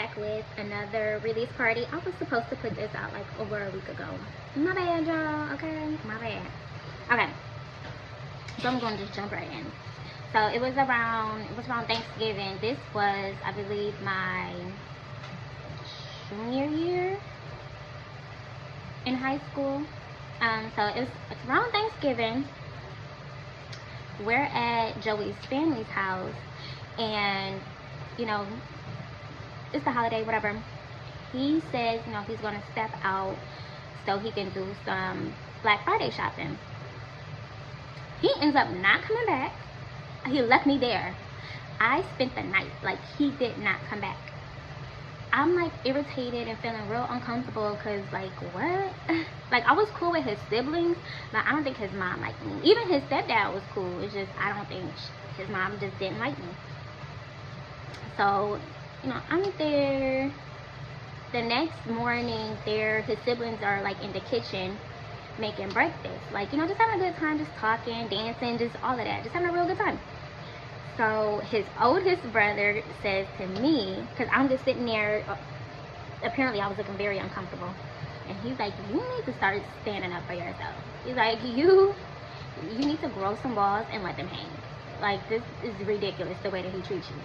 back with another release party. I was supposed to put this out like over a week ago. My bad, y'all. Okay, my bad. Okay, so I'm going to just jump right in. So it was around Thanksgiving. This was, I believe, my junior year in high school. So it's around Thanksgiving. We're at Joey's family's house, and you know, it's the holiday, whatever. He says, you know, he's gonna step out so he can do some Black Friday shopping. He ends up not coming back. He left me there. I spent the night. Like, he did not come back. I'm like irritated and feeling real uncomfortable because, like, what? Like, I was cool with his siblings, but I don't think his mom liked me. Even his stepdad was cool. It's just, I don't think his mom just didn't like me. So, you know, I'm there. The next morning, his siblings are like in the kitchen making breakfast. Like, you know, just having a good time, just talking, dancing, just all of that. Just having a real good time. So his oldest brother says to me, because I'm just sitting there, apparently I was looking very uncomfortable, and he's like, you need to start standing up for yourself. He's like, you need to grow some balls and let them hang. Like, this is ridiculous the way that he treats you.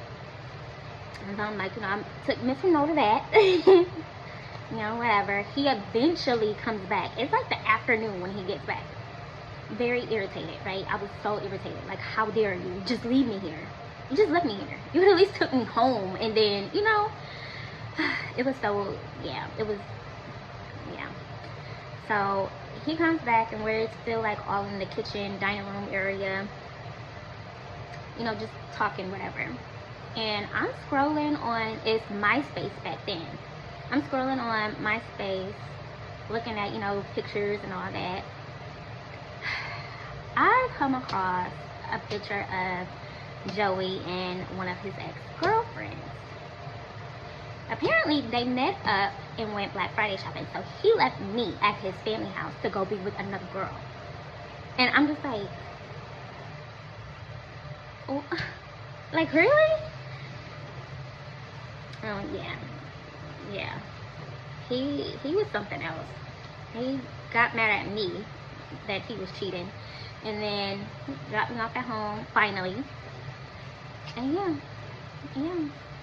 And so I'm like, you know, I took mental note of that. You know, whatever. He eventually comes back. It's like the afternoon when he gets back. Very irritated, right? I was so irritated. Like, how dare you just leave me here? You just left me here. You could at least took me home, and then, you know, it was so, yeah, it was, yeah. So he comes back, and we're still like all in the kitchen, dining room area, you know, just talking, whatever. And I'm scrolling on, it's MySpace back then. I'm scrolling on MySpace, looking at, you know, pictures and all that. I come across a picture of Joey and one of his ex-girlfriends. Apparently, they met up and went Black Friday shopping. So he left me at his family house to go be with another girl. And I'm just like, oh, like, really? Oh, yeah. He was something else. He got mad at me that he was cheating, and then dropped me off at home finally. And yeah,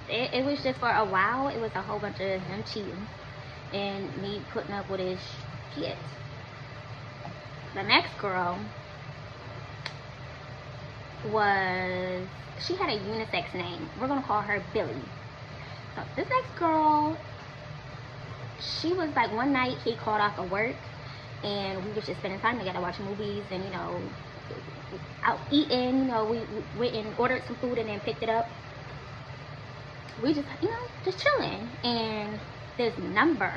it was just for a while. It was a whole bunch of him cheating and me putting up with his shit. The next girl she had a unisex name. We're gonna call her Billy. So this next girl, she was like, one night he called off of work, and we was just spending time together, watching movies and, you know, out eating. You know, we went and ordered some food and then picked it up. We just, you know, just chilling, and this number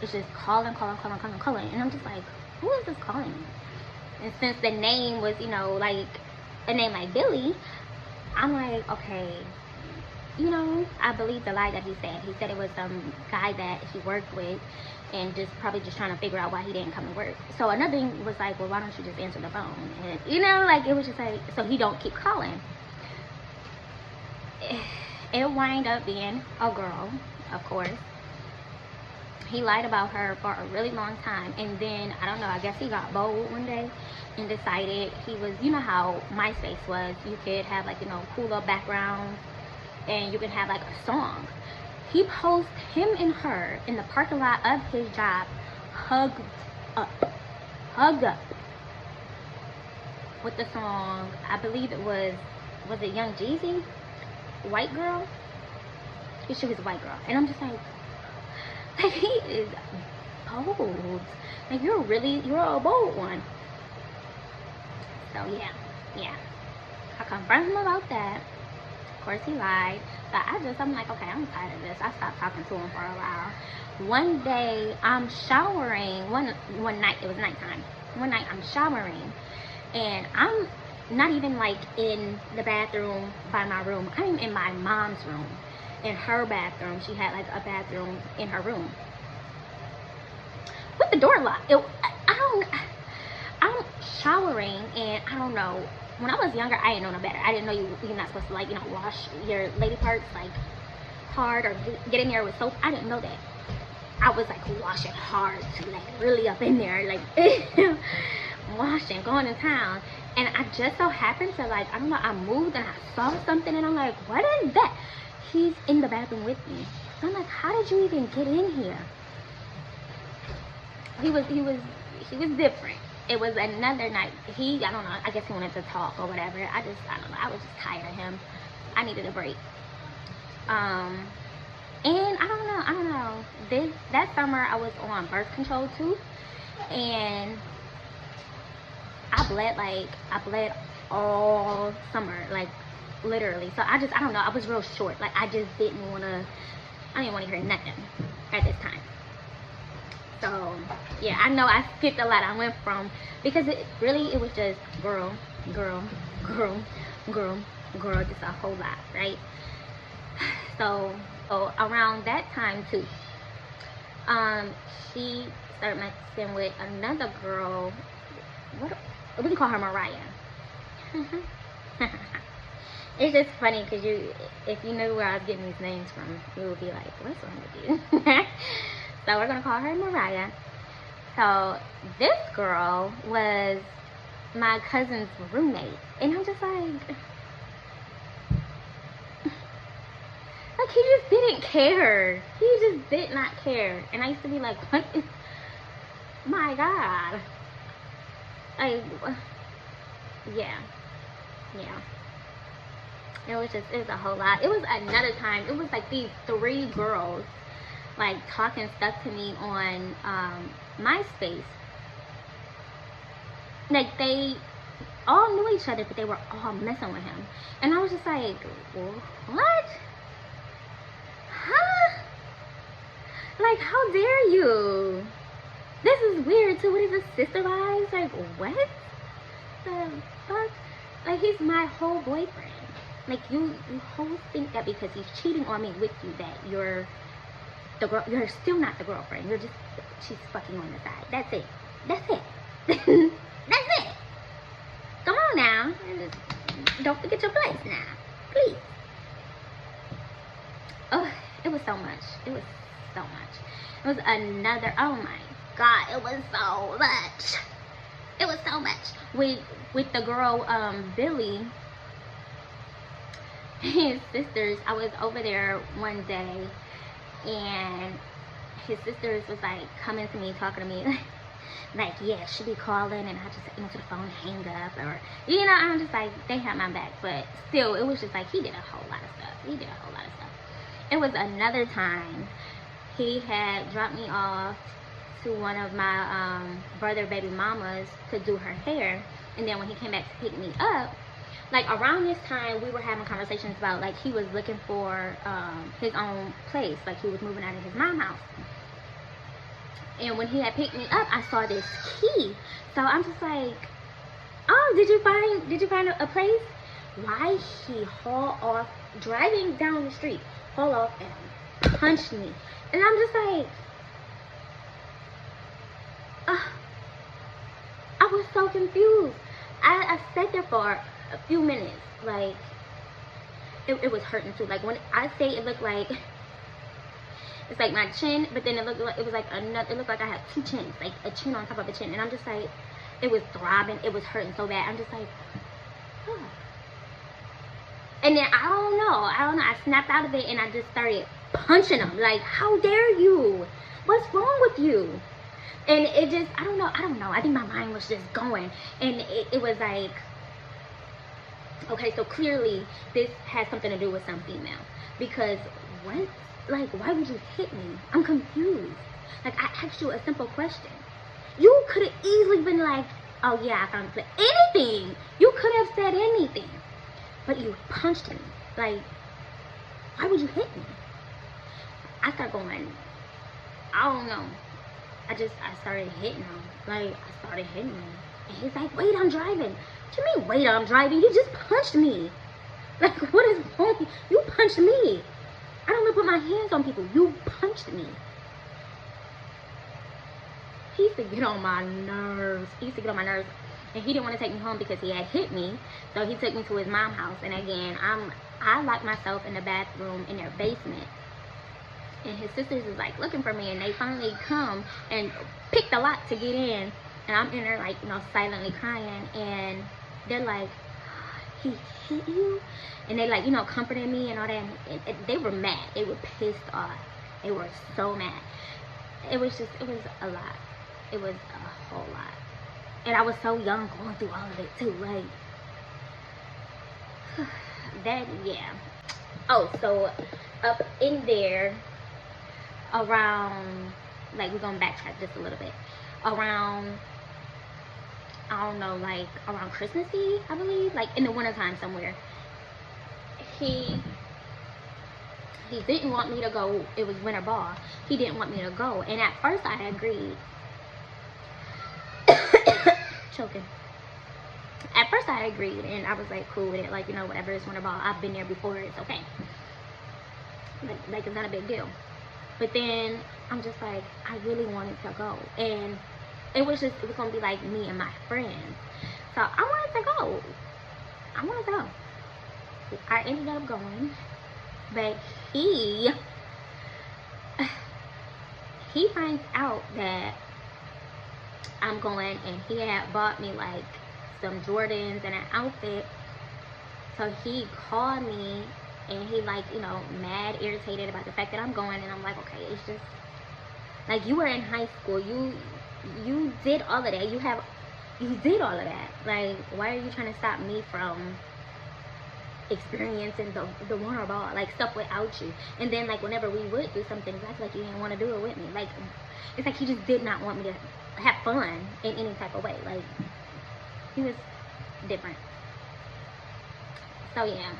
is just calling, and I'm just like, who is this calling me? And since the name was, you know, like a name like Billy, I'm like, okay, you know, I believe the lie that he said. He said it was some guy that he worked with, and probably just trying to figure out why he didn't come to work. So another thing was like, well, why don't you just answer the phone? And, you know, like, it was just like, so he don't keep calling. It wound up being a girl, of course. He lied about her for a really long time, and then, I don't know, I guess he got bold one day and decided he was, you know how MySpace was, you could have, like, you know, cool little backgrounds, and you can have like a song. He posted him and her in the parking lot of his job, hugged up with the song. I believe it was it Young Jeezy, White Girl? She was a white girl. And I'm just like, he is bold. Like, you're a bold one. So yeah, I confronted him about that. Of course, he lied, but I'm like, okay, I'm tired of this. I stopped talking to him for a while. One day, I'm showering. One night, it was nighttime. One night, I'm showering, and I'm not even like in the bathroom by my room. I'm in my mom's room, in her bathroom. She had like a bathroom in her room with the door locked. I'm showering, and I don't know. When I was younger, I didn't know no better. I didn't know you're not supposed to, like, you know, wash your lady parts, like, hard or get in there with soap. I didn't know that. I was like washing hard to like really up in there, like washing, going to town. And I just so happened to like, I don't know, I moved and I saw something and I'm like, what is that? He's in the bathroom with me. So I'm like, how did you even get in here? He was different. It was another night. I don't know, I guess he wanted to talk or whatever. I don't know, I was just tired of him. I needed a break. And I don't know. That summer I was on birth control too, and I bled all summer, like literally. So I don't know. I was real short. Like I didn't want to hear nothing at this time. So yeah, I know I skipped a lot. I went from, because it was just girl, just a whole lot, right? So around that time too, she started messing with another girl. We can call her Mariah. It's just funny because if you knew where I was getting these names from, you would be like, what's wrong with you? So we're gonna call her Mariah. So this girl was my cousin's roommate, and I'm just like he just didn't care. He just did not care. And I used to be like, what is, my God. Like, yeah. It was a whole lot. It was another time, it was like these 3 girls like talking stuff to me on MySpace. Like they all knew each other, but they were all messing with him. And I was just like, what? Huh? Like, how dare you? This is weird too. What is this, sister vibes? Like, what the fuck? Like, he's my whole boyfriend. Like, you whole think that because he's cheating on me with you that you're the girl, you're still not the girlfriend. You're just, she's fucking on the side. That's it. That's it. That's it. Come on now. Don't forget your place now. Please. Oh, it was so much. It was so much. It was another, oh my God, it was so much. It was so much. With the girl, Billy, his sisters, I was over there one day, and his sisters was like coming to me, talking to me, like, yeah, she be calling, and I just answer the phone, hang up, or, you know, I'm just like, they had my back, but still, it was just like, he did a whole lot of stuff. It was another time, he had dropped me off to one of my brother baby mamas to do her hair, and then when he came back to pick me up, like around this time we were having conversations about like he was looking for his own place, like he was moving out of his mom's house. And when he had picked me up, I saw this key. So I'm just like, oh, did you find a place? Why he haul off, driving down the street, haul off and punched me. And I'm just like, I was so confused. I sat there for a few minutes, like it was hurting too. Like when I say it looked like, it's like my chin, but then it looked like, it was like another, it looked like I had 2 chins, like a chin on top of a chin. And I'm just like, it was throbbing, it was hurting so bad. I'm just like, oh. And then I don't know, I snapped out of it and I just started punching him. Like, how dare you? What's wrong with you? And it just, I don't know. I think my mind was just going. And it was like, okay, so clearly this has something to do with some female. Because what? Like, why would you hit me? I'm confused. Like, I asked you a simple question. You could have easily been like, oh yeah, I found a place. Anything. You could have said anything. But you punched me. Like, why would you hit me? I started going, I don't know. I started hitting him. Like, I started hitting him. And he's like, wait, I'm driving. What you mean, wait, I'm driving? You just punched me. Like, what is wrong? You punched me. I don't even put my hands on people. You punched me. He used to get on my nerves. And he didn't want to take me home because he had hit me. So he took me to his mom's house. And again, I locked myself in the bathroom in their basement and his sisters is like looking for me, and they finally come and pick the lock to get in, and I'm in there like, you know, silently crying, and they're like, he hit you? And they like, you know, comforting me and all that, and they were mad. They were pissed off. They were so mad. It was a lot. It was a whole lot. And I was so young going through all of it too, like, that, yeah. Oh, so up in there around, like, we're gonna backtrack just a little bit, around, I don't know, like around Christmas Eve, I believe, like in the wintertime somewhere, he didn't want me to go. It was winter ball. He didn't want me to go, and at first I agreed. Choking. At first I agreed, and I was like cool with it, like, you know, whatever, it's winter ball, I've been there before, it's okay, like it's not a big deal. But then I'm just like, I really wanted to go, and it was gonna be like me and my friends, so I wanted to go. I ended up going, but he finds out that I'm going, and he had bought me like some Jordans and an outfit. So he called me, and he, like, you know, mad irritated about the fact that I'm going, and I'm like, okay, it's just like, you were in high school, you did all of that, you did all of that, like, why are you trying to stop me from experiencing the winter ball, like, stuff without you? And then, like, whenever we would do something, it's like you didn't want to do it with me. Like, it's like he just did not want me to have fun in any type of way. Like, he was different. So yeah.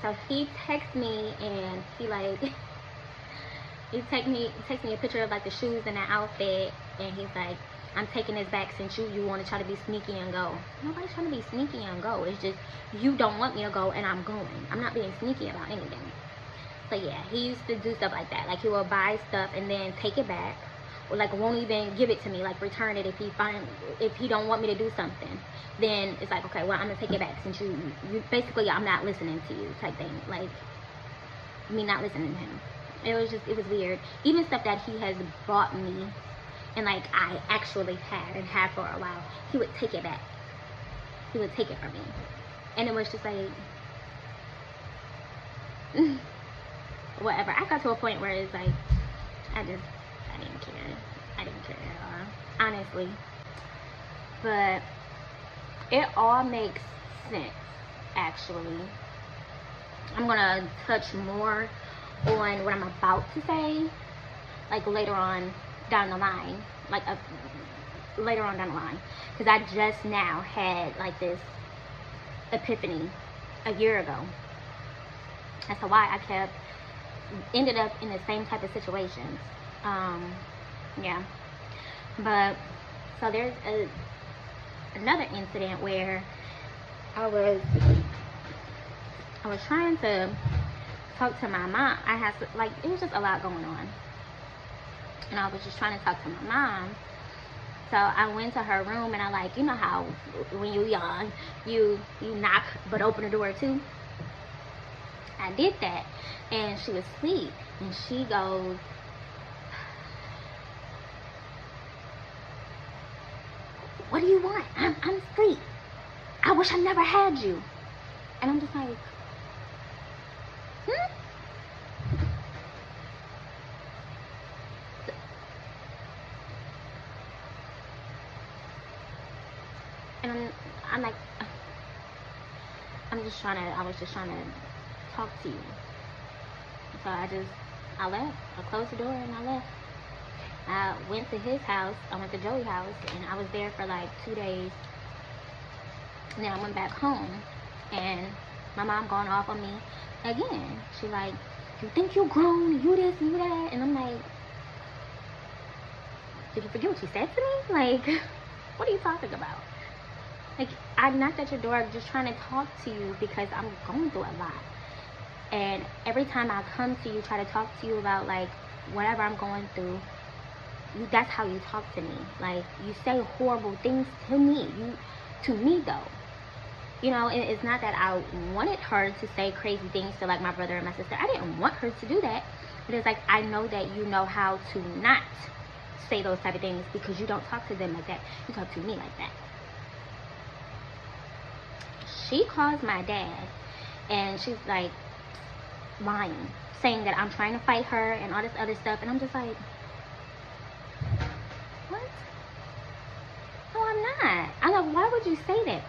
So he texts me, and he like he texts me a picture of like the shoes and the outfit, and he's like, I'm taking this back since you want to try to be sneaky and go. Nobody's trying to be sneaky and go. It's just you don't want me to go, and I'm going. I'm not being sneaky about anything. So yeah, he used to do stuff like that. Like, he will buy stuff and then take it back, or like won't even give it to me, like return it if he don't want me to do something. Then it's like, okay, well, I'm gonna take it back since you basically, I'm not listening to you type thing. Like, me not listening to him. It was weird. Even stuff that he has bought me, and like I actually had for a while, he would take it back. He would take it from me, and it was just like whatever. I got to a point where it's like, I didn't care. I didn't care at all, honestly. But it all makes sense, actually. I'm gonna touch more on what I'm about to say, like later on down the line, because I just now had like this epiphany a year ago as to why I ended up in the same type of situations. Yeah, but so there's another incident where I was trying to talk to my mom. I had to, like, it was just a lot going on, and I was just trying to talk to my mom. So I went to her room, and I, like, you know how when you're young, you knock but open the door too. I did that, and she was asleep, and she goes, what do you want? I'm asleep. I wish I never had you. And I'm just like, and I'm like, I was just trying to talk to you. So I left. I closed the door and I left. I went to his house. I went to Joey's house, and I was there for like 2 days. And then I went back home, and my mom going off on me again. She like, you think you grown, you this, you that. And I'm like, did you forget what you said to me? Like, what are you talking about? Like, I knocked at your door just trying to talk to you because I'm going through a lot. And every time I come to you, try to talk to you about like whatever I'm going through, that's how you talk to me. Like, you say horrible things to me. To me though. You know, it's not that I wanted her to say crazy things to like my brother and my sister. I didn't want her to do that. It is like, I know that you know how to not say those type of things because you don't talk to them like that. You talk to me like that. She calls my dad and she's like lying, saying that I'm trying to fight her and all this other stuff. And I'm just like, what? No, I'm not. I'm like, why would you say that?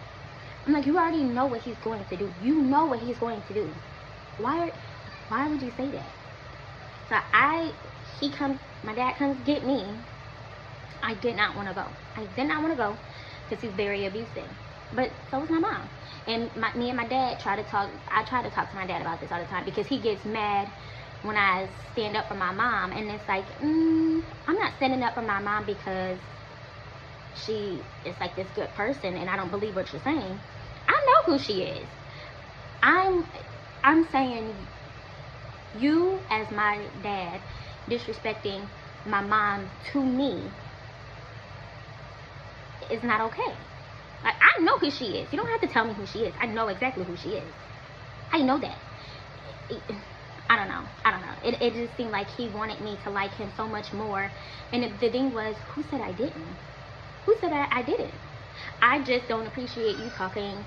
I'm like, you already know what he's going to do. You know what he's going to do. Why would you say that? So my dad comes get me. I did not want to go. I did not want to go because he's very abusive. But so was my mom. And me and my dad try to talk. I try to talk to my dad about this all the time because he gets mad when I stand up for my mom. And it's like, I'm not standing up for my mom because she is like this good person and I don't believe what you're saying. I know who she is. I'm saying you as my dad disrespecting my mom to me is not okay. Like, I know who she is. You don't have to tell me who she is. I know exactly who she is. I know that. I don't know. It just seemed like he wanted me to like him so much more. And the thing was, who said I didn't? Who said I didn't? I just don't appreciate you talking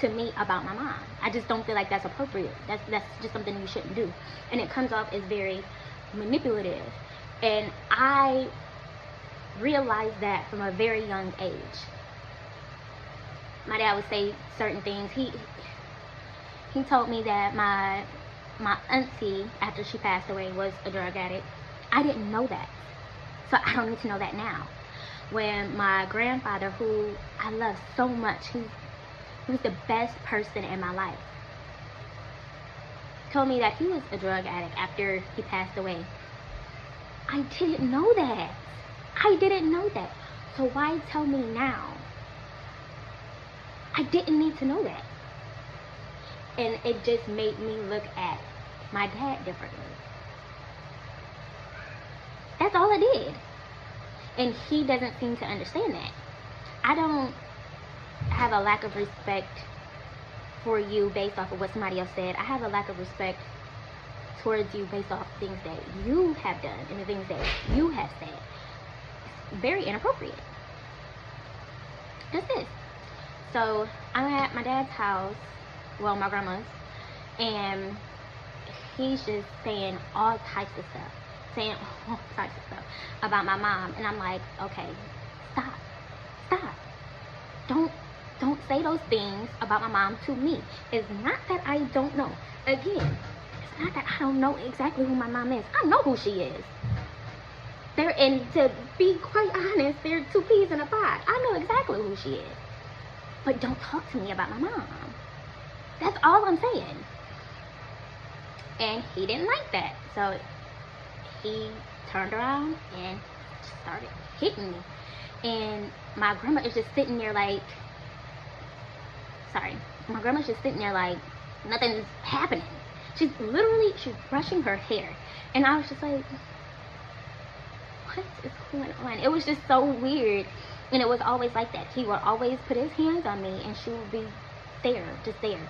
to me about my mom. I just don't feel like that's appropriate. That's just something you shouldn't do. And it comes off as very manipulative. And I realized that from a very young age. My dad would say certain things. He told me that my auntie, after she passed away, was a drug addict. I didn't know that. So I don't need to know that now. When my grandfather, who I love so much, he was the best person in my life, told me that he was a drug addict after he passed away. I didn't know that. I didn't know that. So why tell me now? I didn't need to know that. And it just made me look at my dad differently. That's all it did. And he doesn't seem to understand that. I don't have a lack of respect for you based off of what somebody else said. I have a lack of respect towards you based off things that you have done and the things that you have said. It's very inappropriate. Just this. So I'm at my dad's house, well, my grandma's, and he's just saying all types of stuff. About my mom. And I'm like, okay, stop. Don't say those things about my mom to me. It's not that I don't know. Again, it's not that I don't know exactly who my mom is. I know who she is. And to be quite honest, they're two peas in a pod. I know exactly who she is. But don't talk to me about my mom. That's all I'm saying. And he didn't like that. So he turned around and started hitting me. And my grandma is just sitting there like, nothing's happening. She's brushing her hair. And I was just like, what is going on? It was just so weird. And it was always like that. He would always put his hands on me and she would be there, just there,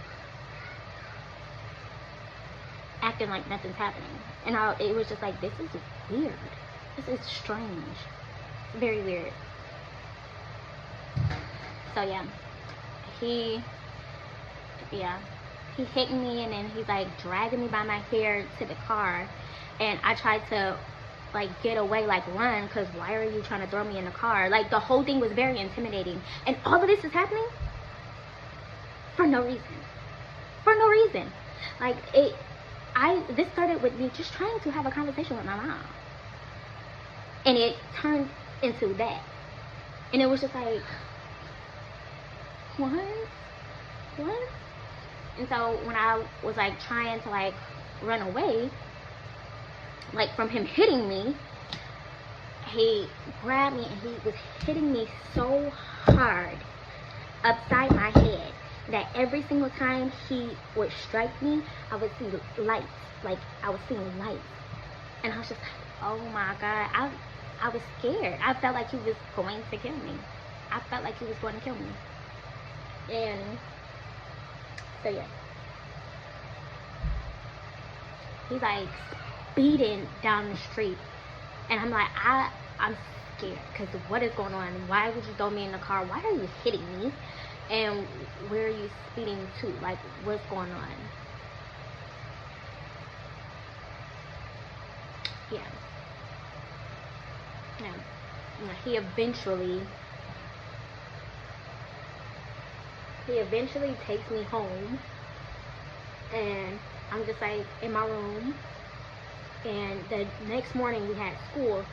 acting like nothing's happening. And it was just like, this is weird. This is strange. Very weird. So yeah, he hit me, and then he's like dragging me by my hair to the car. And I tried to like get away, like run, because why are you trying to throw me in the car? Like, the whole thing was very intimidating. And all of this is happening for no reason. Like, this started with me just trying to have a conversation with my mom, and it turned into that. And it was just like, what? And so when I was like trying to like run away, like from him hitting me, he grabbed me and he was hitting me so hard upside my head that every single time he would strike me, I would see lights. Like, I was seeing lights. And I was just like, oh my God. I was scared. I felt like he was going to kill me. And so yeah. He's like beating down the street. And I'm like, I'm scared, because what is going on? Why would you throw me in the car? Why are you hitting me? And where are you speeding to? Like, what's going on? Yeah. Yeah. He eventually takes me home, and I'm just like in my room. And the next morning we had school,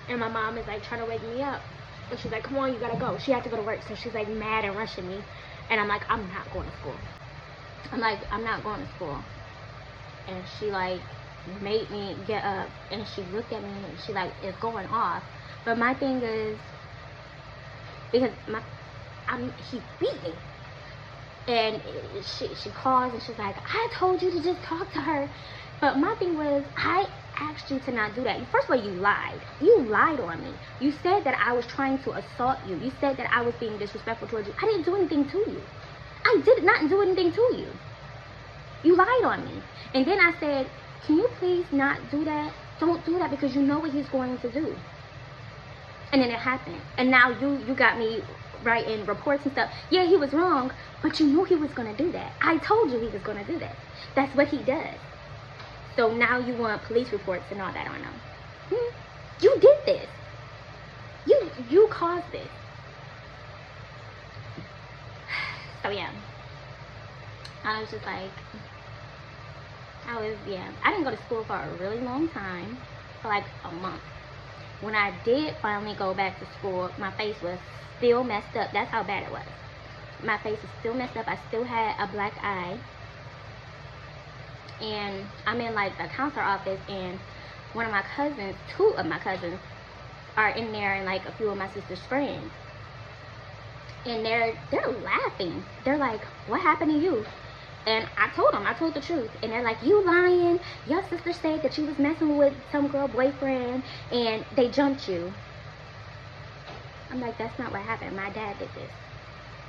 and my mom is like trying to wake me up, and she's like, come on, you gotta go. She had to go to work, so she's like mad and rushing me, and I'm like, I'm not going to school. I'm like, I'm not going to school. And she like made me get up, and she looked at me, and she like is going off. But my thing is, because he beat me, and she calls, and she's like, I told you to just talk to her. But my thing was, I asked you to not do that. First of all, you lied on me. You said that I was trying to assault you. You said that I was being disrespectful towards you. I didn't do anything to you. I did not do anything to you. You lied on me. And then I said, can you please not do that? Don't do that, because you know what he's going to do. And then it happened. And now you got me writing reports and stuff. Yeah, he was wrong, but you knew he was going to do that. I told you he was going to do that. That's what he does. So now you want police reports and all that on him. You did this. You caused this. So yeah. I was just like, I didn't go to school for a really long time, for like a month. When I did finally go back to school, my face was still messed up. That's how bad it was. My face was still messed up. I still had a black eye. And I'm in like the counselor office, and one of my cousins, 2 of my cousins are in there, and like a few of my sister's friends. And they're laughing. They're like, what happened to you? And I told the truth. And they're like, you lying. Your sister said that you was messing with some girl boyfriend and they jumped you. I'm like, that's not what happened. My dad did this.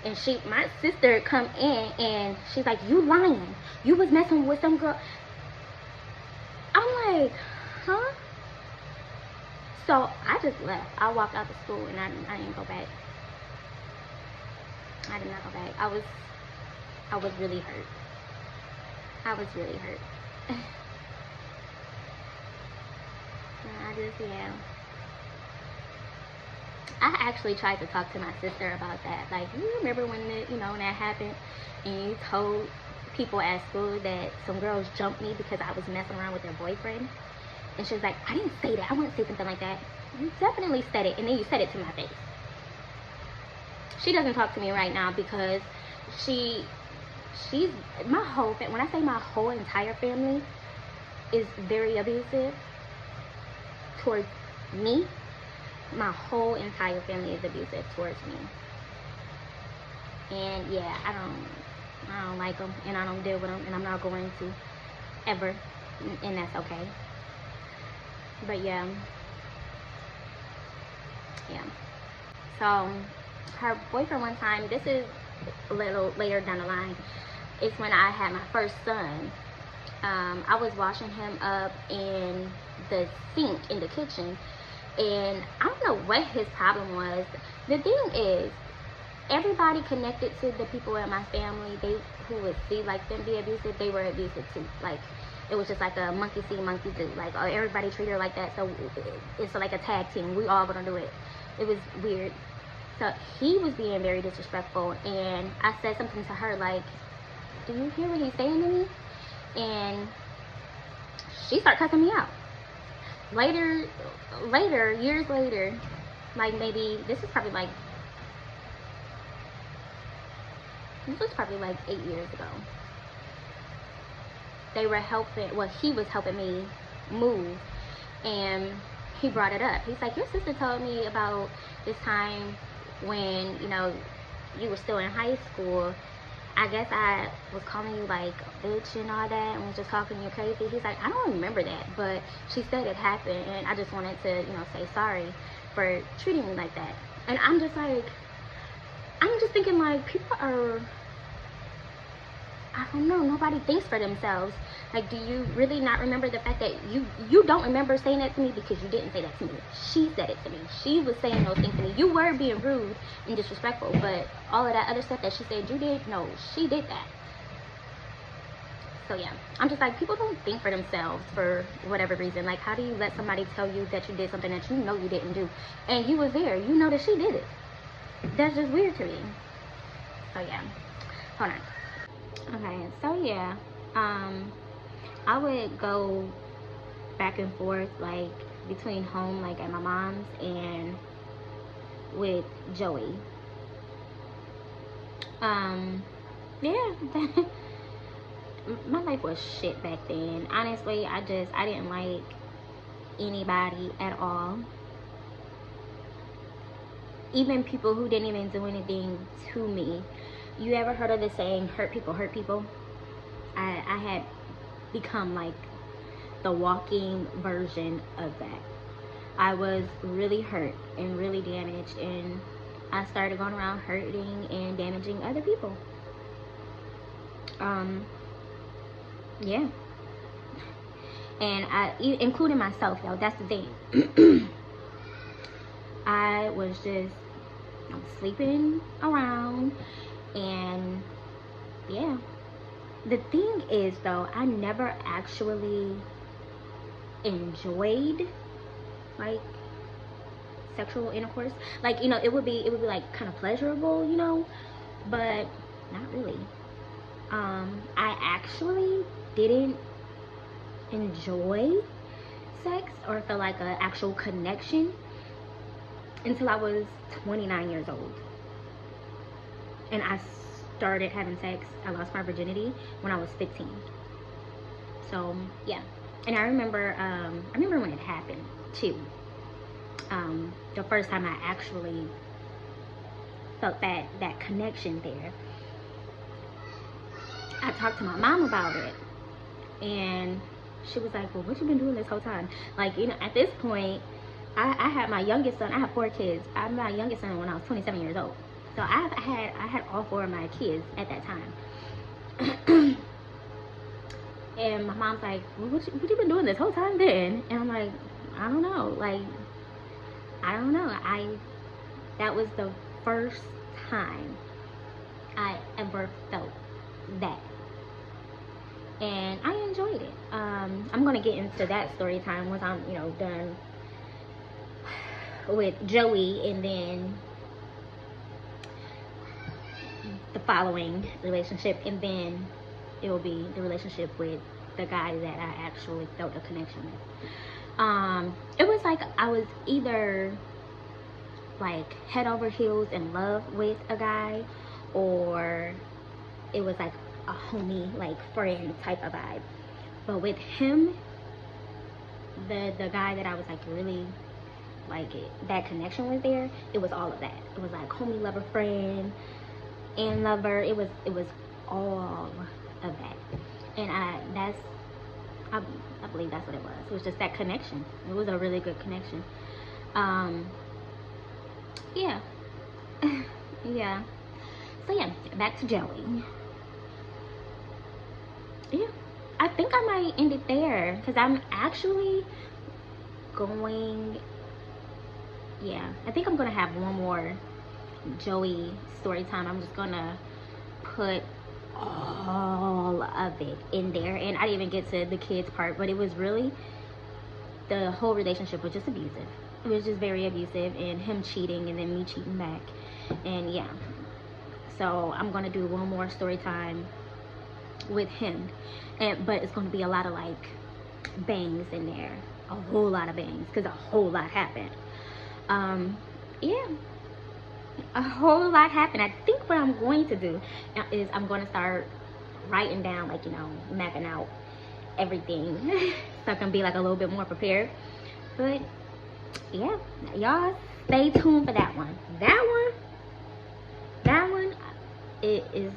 And my sister come in, and she's like, you lying. You was messing with some girl. I'm like, huh? So I just left. I walked out of school, and I didn't go back. I did not go back. I was really hurt. I was really hurt. I actually tried to talk to my sister about that. Like, you remember when when that happened, and you told people at school that some girls jumped me because I was messing around with their boyfriend? And she was like, I didn't say that. I wouldn't say something like that. You definitely said it, and then you said it to my face. She doesn't talk to me right now because she's my whole family. When I say my whole entire family is very abusive towards me, my whole entire family is abusive towards me. And yeah, I don't like them, and I don't deal with them, and I'm not going to ever, and that's okay. But yeah. So her boyfriend one time, this is a little later down the line, it's when I had my first son. I was washing him up in the sink in the kitchen, and I don't know what his problem was. The thing is, everybody connected to the people in my family, who would see like them be abusive, they were abusive too. Like, it was just like a monkey see, monkey do. Like, everybody treated her like that, so it's like a tag team. We all gonna do it. It was weird. So he was being very disrespectful, and I said something to her like, do you hear what he's saying to me? And she started cussing me out. Later, years later, like maybe, this was probably like 8 years ago. They were helping, well, he was helping me move, and he brought it up. He's like, your sister told me about this time when, you were still in high school. I guess I was calling you like a bitch and all that, and was just talking you crazy. He's like, I don't remember that, but she said it happened, and I just wanted to, say sorry for treating me like that. And I'm just like, I'm just thinking like, people are I don't know, nobody thinks for themselves. Like, do you really not remember the fact that you don't remember saying that to me because you didn't say that to me? She said it to me. She was saying those things to me. You were being rude and disrespectful, but all of that other stuff that she said you did, no, she did that. So yeah, I'm just like, people don't think for themselves for whatever reason. Like, how do you let somebody tell you that you did something that you know you didn't do, and you was there, you know that she did it? That's just weird to me. So yeah, hold on. Okay, so yeah, I would go back and forth, like, between home, like at my mom's, and with Joey. Yeah. My life was shit back then. Honestly, I didn't like anybody at all. Even people who didn't even do anything to me. You ever heard of the saying, hurt people hurt people? I had become like the walking version of that. I was really hurt and really damaged, and I started going around hurting and damaging other people. Yeah. And including myself, yo, that's the thing. I was sleeping around, and yeah. The thing is, though, I never actually enjoyed, like, sexual intercourse. Like, you know, it would be like kind of pleasurable, you know, but not really. I actually didn't enjoy sex or feel like an actual connection until I was 29 years old. And I started having sex. I lost my virginity when I was 15. So yeah. And I remember when it happened too. The first time I actually felt that connection there. I talked to my mom about it, and she was like, well, what you been doing this whole time? Like, you know, at this point, I had my youngest son. I have 4 kids. I had my youngest son when I was 27 years old. So I had all 4 of my kids at that time. And my mom's like, well, what you been doing this whole time then? And I'm like, I don't know. Like, I don't know. That was the first time I ever felt that. And I enjoyed it. I'm gonna get into that story time once I'm, you know, done with Joey, and then the following relationship, and then it will be the relationship with the guy that I actually felt a connection with. It was like I was either like head over heels in love with a guy, or it was like a homie, like friend type of vibe. But with him, the guy that I was like really like, that connection was there. It was all of that. It was like homie, lover, friend, and lover. It was all of that. And I believe that's what it was. It was just that connection. It was a really good connection. Yeah. Yeah. So yeah, back to Joey. Yeah, I think I might end it there, because I'm actually going, yeah, I think I'm gonna have one more Joey story time. I'm just gonna put all of it in there, and I didn't even get to the kids part, but it was really, the whole relationship was just abusive. It was just very abusive, and him cheating and then me cheating back. And yeah, so I'm gonna do one more story time with him, but it's going to be a lot of like bangs in there, a whole lot of bangs, because a whole lot happened. Yeah, a whole lot happened. I think what I'm going to do is I'm going to start writing down, like, you know, mapping out everything so I can be like a little bit more prepared. But yeah, y'all stay tuned for that one. That one, it is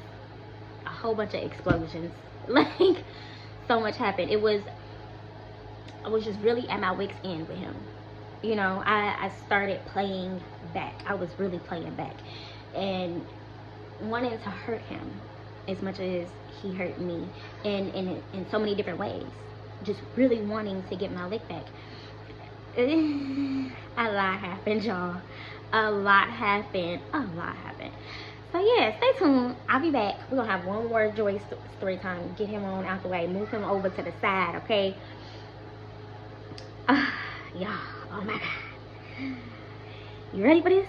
a whole bunch of explosions. Like, so much happened. I was just really at my wit's end with him. You know, I started playing back. I was really playing back and wanting to hurt him. as much as he hurt me in so many different ways. Just really wanting to get my lick back. A lot happened, y'all. A lot happened. So yeah, stay tuned. I'll be back. We're gonna have one more Joey story time. Get him on out the way. Move him over to the side, okay? Y'all, oh my God. You ready for this?